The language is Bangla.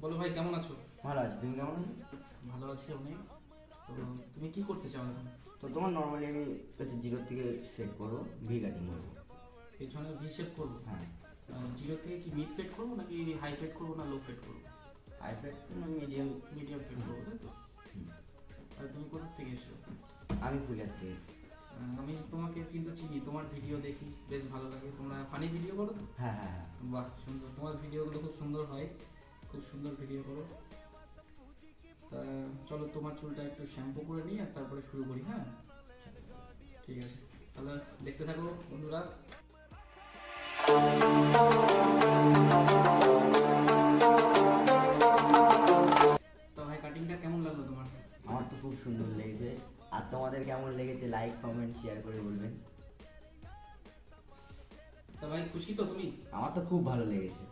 বলো ভাই, কেমন আছো? ভালো আছি, তুমি কেমন আছো? ভালো আছি অনেক। তো তুমি কি করতে চাও এখন? তো তোমার নর্মালি আমি হচ্ছে জিরো থেকে সেট করবো, ভি কাটিং করবো। পেছনে ভি শেপ করবো। হ্যাঁ, জিরো থেকে কি মিড ফেড করবো নাকি হাই ফেড করবো না লো ফেড করবো? হাই ফেট মিডিয়াম। মিডিয়াম ফেড করবো, তাই তো? আর তুমি কোথা থেকে এসছো? আমি ফুলিয়ার থেকে। আমি তোমাকে কিন্তু চিনি, তোমার ভিডিও দেখি, বেশ ভালো লাগে। তোমরা ফানি ভিডিও করো তো? হ্যাঁ হ্যাঁ হ্যাঁ। বাহ, সুন্দর, তোমার ভিডিওগুলো খুব সুন্দর হয়, খুব সুন্দর ভিডিও করো। তা চলো, তোমার চুলটা একটু শ্যাম্পু করে নিই আর তারপরে শুরু করি। হ্যাঁ, ঠিক আছে, তাহলে দেখতে থাকো বন্ধুরা। তো ভাই, কাটিংটা কেমন লাগলো তোমার? আমার তো খুব সুন্দর লেগেছে। আর তোমাদের কেমন লেগেছে লাইক কমেন্ট শেয়ার করে বলবেন। তা ভাই, খুশি তো তুমি? আমার তো খুব ভালো লেগেছে।